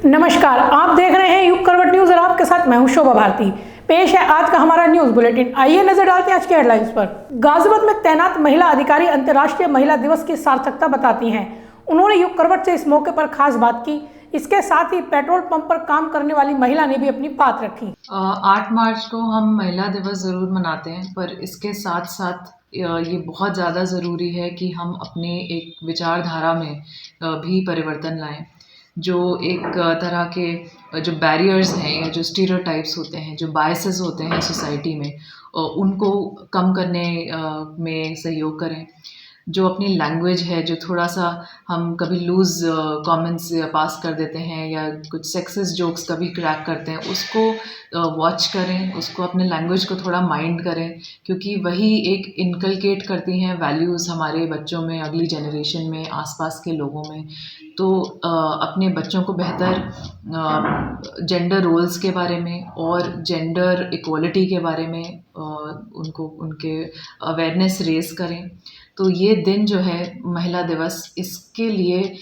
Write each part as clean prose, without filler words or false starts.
नमस्कार, आप देख रहे हैं युग करवट न्यूज और आपके साथ मैं हूं शोभा भारती। पेश है आज का हमारा न्यूज बुलेटिन। आइए नजर डालते हैं आज के हेडलाइंस पर। गाजियाबाद में तैनात महिला अधिकारी अंतर्राष्ट्रीय महिला दिवस की सार्थकता बताती हैं। उन्होंने युग करवट से इस मौके पर खास बात की। इसके साथ ही पेट्रोल पंप पर काम करने वाली महिला ने भी अपनी बात रखी। 8 मार्च को हम महिला दिवस ज़रूर मनाते हैं, पर इसके साथ साथ ये बहुत ज़्यादा ज़रूरी है कि हम अपने एक विचारधारा में भी परिवर्तन लाएं। जो एक तरह के जो बैरियर्स हैं या जो स्टीरियोटाइप्स होते हैं, जो बायसेस होते हैं सोसाइटी में, उनको कम करने में सहयोग करें। जो अपनी लैंग्वेज है, जो थोड़ा सा हम कभी लूज़ कमेंट्स पास कर देते हैं या कुछ सेक्सिस्ट जोक्स कभी क्रैक करते हैं, उसको वॉच करें, उसको अपने लैंग्वेज को थोड़ा माइंड करें, क्योंकि वही एक इनकलकेट करती हैं वैल्यूज़ हमारे बच्चों में, अगली जनरेशन में, आसपास के लोगों में। तो अपने बच्चों को बेहतर जेंडर रोल्स के बारे में और जेंडर इक्वलिटी के बारे में उनको उनके अवेयरनेस रेज़ करें। तो ये दिन जो है महिला दिवस, इसके लिए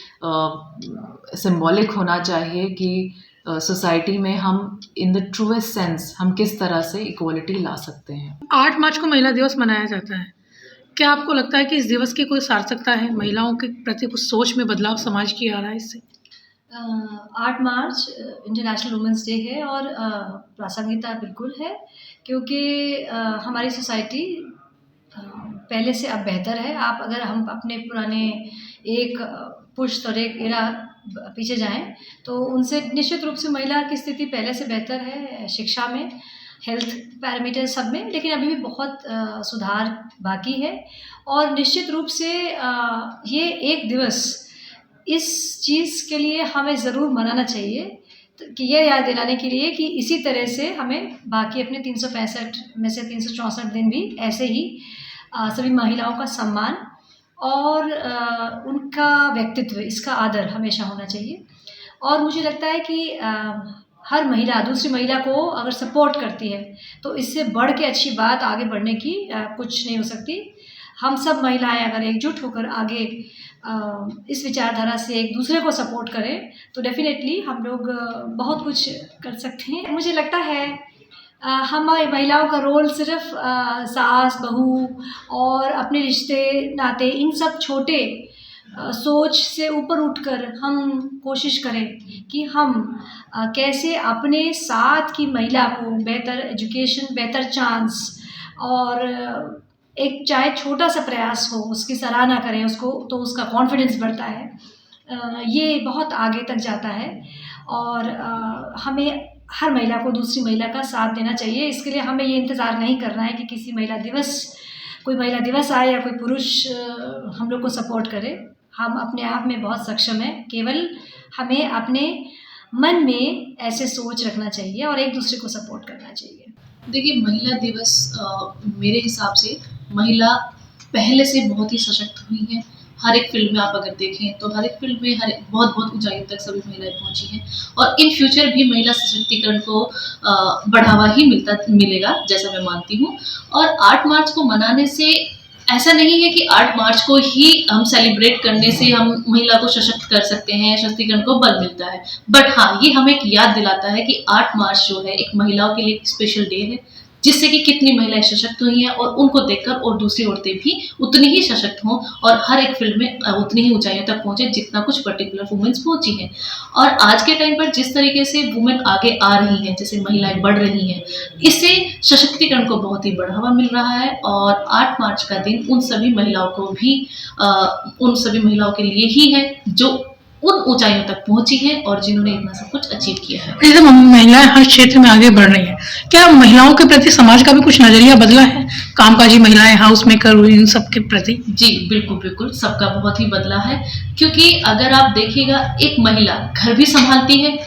सिंबॉलिक होना चाहिए कि सोसाइटी में हम इन द ट्रूएस्ट सेंस हम किस तरह से इक्वलिटी ला सकते हैं। 8 मार्च को महिला दिवस मनाया जाता है। क्या आपको लगता है कि इस दिवस की कोई सार्थकता है? महिलाओं के प्रति कुछ सोच में बदलाव समाज की आ रहा है इससे? 8 मार्च इंटरनेशनल वुमेंस डे है और प्रासंगिकता बिल्कुल है, क्योंकि हमारी सोसाइटी पहले से अब बेहतर है। आप अगर हम अपने पुराने एक पुरुष और एक एरा पीछे जाएं तो उनसे निश्चित रूप से महिला की स्थिति पहले से बेहतर है, शिक्षा में, हेल्थ पैरामीटर सब में, लेकिन अभी भी बहुत सुधार बाकी है। और निश्चित रूप से ये एक दिवस इस चीज़ के लिए हमें ज़रूर मनाना चाहिए कि ये याद दिलाने के लिए कि इसी तरह से हमें बाकी अपने 365 में से 364 दिन भी ऐसे ही सभी महिलाओं का सम्मान और उनका व्यक्तित्व, इसका आदर हमेशा होना चाहिए। और मुझे लगता है कि हर महिला दूसरी महिला को अगर सपोर्ट करती है तो इससे बढ़ के अच्छी बात आगे बढ़ने की कुछ नहीं हो सकती। हम सब महिलाएं अगर एकजुट होकर आगे इस विचारधारा से एक दूसरे को सपोर्ट करें तो डेफिनेटली हम लोग बहुत कुछ कर सकते हैं। मुझे लगता है हमारी महिलाओं का रोल सिर्फ सास, बहू और अपने रिश्ते नाते, इन सब छोटे सोच से ऊपर उठकर हम कोशिश करें कि हम कैसे अपने साथ की महिला को बेहतर एजुकेशन, बेहतर चांस और एक चाहे छोटा सा प्रयास हो उसकी सराहना करें उसको, तो उसका कॉन्फिडेंस बढ़ता है। ये बहुत आगे तक जाता है और हमें हर महिला को दूसरी महिला का साथ देना चाहिए। इसके लिए हमें ये इंतज़ार नहीं करना है कि किसी कोई महिला दिवस आए या कोई पुरुष हम लोग को सपोर्ट करे। हम अपने आप में बहुत सक्षम हैं, केवल हमें अपने मन में ऐसे सोच रखना चाहिए और एक दूसरे को सपोर्ट करना चाहिए। देखिए, महिला दिवस मेरे हिसाब से महिला पहले से बहुत ही सशक्त हुई हैं। हर एक फील्ड में आप अगर देखें तो हर एक फील्ड में बहुत बहुत ऊंचाइयों तक सभी महिलाएं पहुंची हैं और इन फ्यूचर भी महिला सशक्तिकरण को बढ़ावा ही मिलेगा, जैसा मैं मानती हूँ। और 8 मार्च को मनाने से ऐसा नहीं है कि 8 मार्च को ही हम सेलिब्रेट करने से हम महिला को सशक्त कर सकते हैं, सशक्तिकरण को बल मिलता है। बट हाँ, ये हमें एक याद दिलाता है कि 8 मार्च जो है एक महिलाओं के लिए एक स्पेशल डे है, जिससे कि कितनी महिलाएं सशक्त हुई हैं और उनको देखकर और दूसरी औरतें भी उतनी ही सशक्त हों और हर एक फील्ड में उतनी ही ऊंचाइयों तक पहुंचे जितना कुछ पर्टिकुलर वुमेन्स पहुंची हैं। और आज के टाइम पर जिस तरीके से वुमेन आगे आ रही हैं, जैसे महिलाएं बढ़ रही हैं, इससे सशक्तिकरण को बहुत ही बढ़ावा मिल रहा है। और 8 मार्च का दिन उन सभी महिलाओं के लिए ही है जो उन ऊंचाइयों तक पहुंची है और जिन्होंने इतना सब कुछ अचीव किया है। जैसे महिलाएं हर क्षेत्र में आगे बढ़ रही हैं, क्या महिलाओं के प्रति समाज का भी कुछ नजरिया बदला है? कामकाजी महिलाएं, हाउस मेकर, इन सब के प्रति? जी बिल्कुल बिल्कुल, सबका बहुत ही बदला है। क्योंकि अगर आप देखिएगा, एक महिला घर भी संभालती है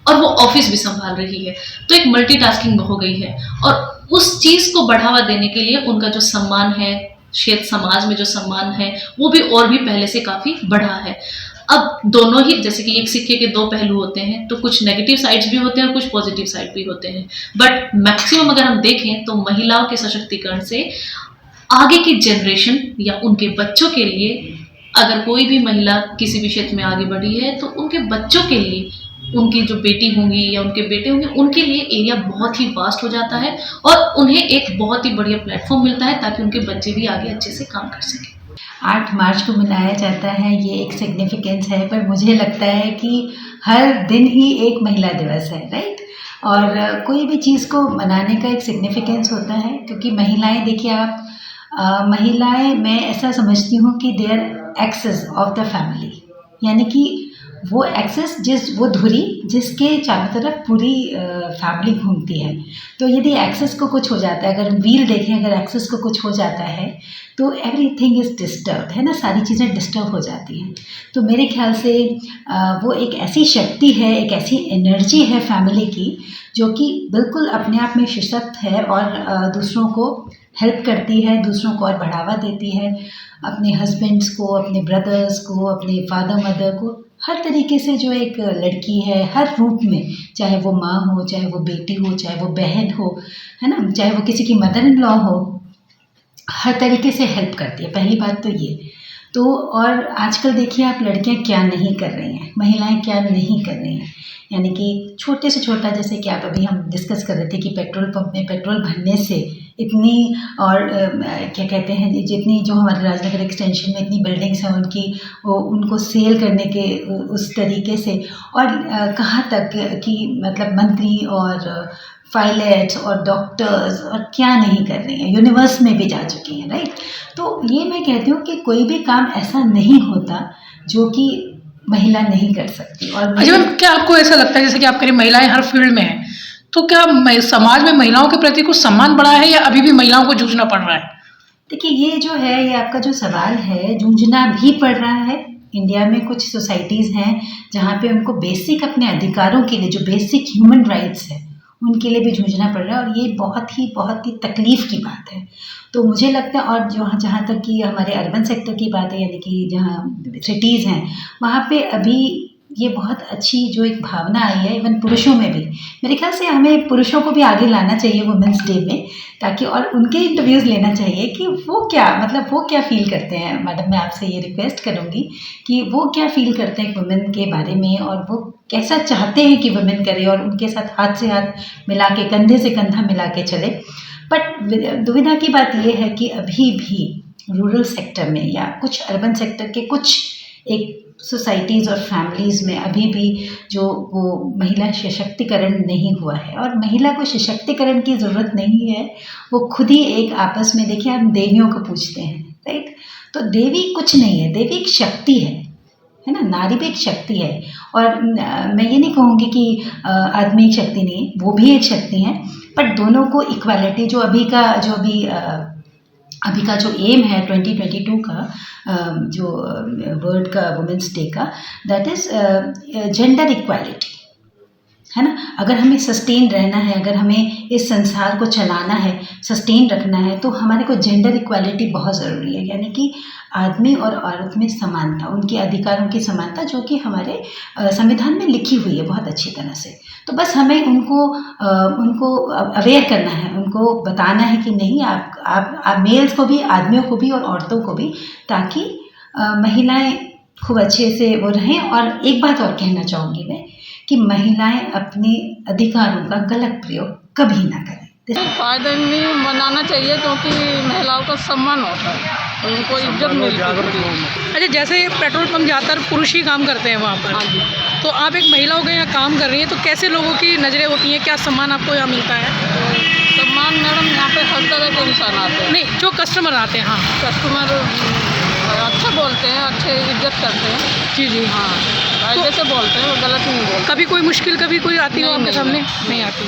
और वो ऑफिस भी संभाल रही है, तो एक मल्टीटास्किंग हो गई है। और उस चीज को बढ़ावा देने के लिए उनका जो सम्मान है, क्षेत्र समाज में जो सम्मान है, वो भी और भी पहले से काफी बढ़ा है। अब दोनों ही, जैसे कि एक सिक्के के दो पहलू होते हैं, तो कुछ नेगेटिव साइड्स भी होते हैं और कुछ पॉजिटिव साइड भी होते हैं। बट मैक्सिमम अगर हम देखें तो महिलाओं के सशक्तिकरण से आगे की जनरेशन या उनके बच्चों के लिए, अगर कोई भी महिला किसी भी क्षेत्र में आगे बढ़ी है तो उनके बच्चों के लिए उनकी जो बेटी होंगी या उनके बेटे होंगे, उनके लिए एरिया बहुत ही वास्ट हो जाता है और उन्हें एक बहुत ही बढ़िया प्लेटफॉर्म मिलता है ताकि उनके बच्चे भी आगे अच्छे से काम कर सकें। 8 मार्च को मनाया जाता है, ये एक सिग्निफिकेंस है, पर मुझे लगता है कि हर दिन ही एक महिला दिवस है, राइट। और कोई भी चीज़ को मनाने का एक सिग्निफिकेंस होता है, क्योंकि महिलाएं, देखिए आप, महिलाएं, मैं ऐसा समझती हूँ कि they are access of the family, यानी कि वो एक्सेस, वो धुरी जिसके चारों तरफ पूरी फैमिली घूमती है। तो यदि एक्सेस को कुछ हो जाता है, अगर हम व्हील देखें, अगर एक्सेस को कुछ हो जाता है तो एवरीथिंग इज़ डिस्टर्ब, है ना, सारी चीज़ें डिस्टर्ब हो जाती हैं। तो मेरे ख्याल से वो एक ऐसी शक्ति है, एक ऐसी एनर्जी है फैमिली की, जो कि बिल्कुल अपने आप में सशक्त है और दूसरों को हेल्प करती है, दूसरों को और बढ़ावा देती है, अपने हस्बैंड्स को, अपने ब्रदर्स को, अपने फादर मदर को, हर तरीके से जो एक लड़की है, हर रूप में, चाहे वो माँ हो, चाहे वो बेटी हो, चाहे वो बहन हो, है ना, चाहे वो किसी की मदर इन लॉ हो, हर तरीके से हेल्प करती है। पहली बात तो ये। तो और आजकल देखिए आप, लड़कियां क्या नहीं कर रही हैं, महिलाएं क्या नहीं कर रही हैं, यानी कि छोटे से छोटा, जैसे कि आप अभी हम डिस्कस कर रहे थे कि पेट्रोल पंप में पेट्रोल भरने से इतनी, और क्या कहते हैं, जितनी जो हमारे राजनगर एक्सटेंशन में इतनी बिल्डिंग्स हैं उनकी, उनको सेल करने के उस तरीके से, और कहाँ तक कि मतलब मंत्री और पायलट्स और डॉक्टर्स और क्या नहीं कर रही हैं, यूनिवर्स में भी जा चुकी हैं, राइट। तो ये मैं कहती हूँ कि कोई भी काम ऐसा नहीं होता जो कि महिला नहीं कर सकती। और अच्छा मैम, क्या आपको ऐसा लगता है, जैसे कि आप कह रही महिलाएं हर फील्ड में हैं, तो क्या समाज में महिलाओं के प्रति कुछ सम्मान बढ़ा है या अभी भी महिलाओं को जूझना पड़ रहा है? देखिए, ये जो है, ये आपका जो सवाल है, जूझना भी पड़ रहा है। इंडिया में कुछ सोसाइटीज़ हैं जहाँ पे उनको बेसिक अपने अधिकारों के लिए, जो बेसिक ह्यूमन राइट्स है, उनके लिए भी जूझना पड़ रहा है, और ये बहुत ही तकलीफ़ की बात है। तो मुझे लगता है, और जहाँ तक कि हमारे अर्बन सेक्टर की बात है, यानी कि जहाँ सिटीज़ हैं, वहाँ पे अभी ये बहुत अच्छी जो एक भावना आई है, इवन पुरुषों में भी। मेरे ख्याल से हमें पुरुषों को भी आगे लाना चाहिए वुमेंस डे में, ताकि, और उनके इंटरव्यूज़ लेना चाहिए कि वो क्या फ़ील करते हैं। मैडम, मैं आपसे ये रिक्वेस्ट करूँगी कि वो क्या फ़ील करते हैं वुमेन के बारे में, और वो कैसा चाहते हैं कि वुमेन करे, और उनके साथ हाथ से हाथ मिला के, कंधे से कंधा मिला के चले। बट दुविधा की बात यह है कि अभी भी रूरल सेक्टर में या कुछ अर्बन सेक्टर के कुछ एक सोसाइटीज़ और फैमिलीज़ में अभी भी जो वो महिला सशक्तिकरण नहीं हुआ है, और महिला को सशक्तिकरण की ज़रूरत नहीं है, वो खुद ही एक आपस में, देखिए हम देवियों को पूछते हैं, राइट। तो देवी कुछ नहीं है, देवी एक शक्ति है ना, नारी भी एक शक्ति है। और मैं ये नहीं कहूँगी कि आदमी एक शक्ति नहीं है, वो भी एक शक्ति है, बट दोनों को इक्वालिटी, जो अभी का जो एम है 2022 का, जो वर्ल्ड का वुमेंस डे का, दैट इज़ जेंडर इक्वालिटी, है ना। अगर हमें सस्टेन रहना है, अगर हमें इस संसार को चलाना है, सस्टेन रखना है, तो हमारे को जेंडर इक्वालिटी बहुत ज़रूरी है, यानी कि आदमी और औरत में समानता, उनके अधिकारों की समानता, जो कि हमारे संविधान में लिखी हुई है बहुत अच्छी तरह से। तो बस हमें उनको अवेयर करना है, उनको बताना है कि नहीं, आप मेल्स को भी, आदमियों को भी और औरतों को भी, ताकि महिलाएं खूब अच्छे से वो रहें। और एक बात और कहना चाहूँगी मैं, कि महिलाएं अपने अधिकारों का गलत प्रयोग कभी ना करें। फायदा नहीं मनाना चाहिए, क्योंकि महिलाओं का सम्मान होता है, उनको इज्जत मिलती है। अच्छा, जैसे पेट्रोल पंप ज़्यादातर पुरुष ही काम करते हैं वहाँ पर, हाँ जी। तो आप एक महिला हो गए यहाँ काम कर रही हैं, तो कैसे लोगों की नज़रें होती हैं, क्या सम्मान आपको यहाँ मिलता है? सम्मान मैडम, यहाँ पे हर तरह के इंसान आते हैं। नहीं, जो कस्टमर आते हैं, हाँ, कस्टमर अच्छा बोलते हैं, अच्छे इज्जत करते हैं। जी जी, हाँ, कायदे से बोलते हैं, वो गलत नहीं बोलते। कभी कोई मुश्किल, कभी कोई आती हो नहीं, आपके नहीं, सामने? नहीं आती।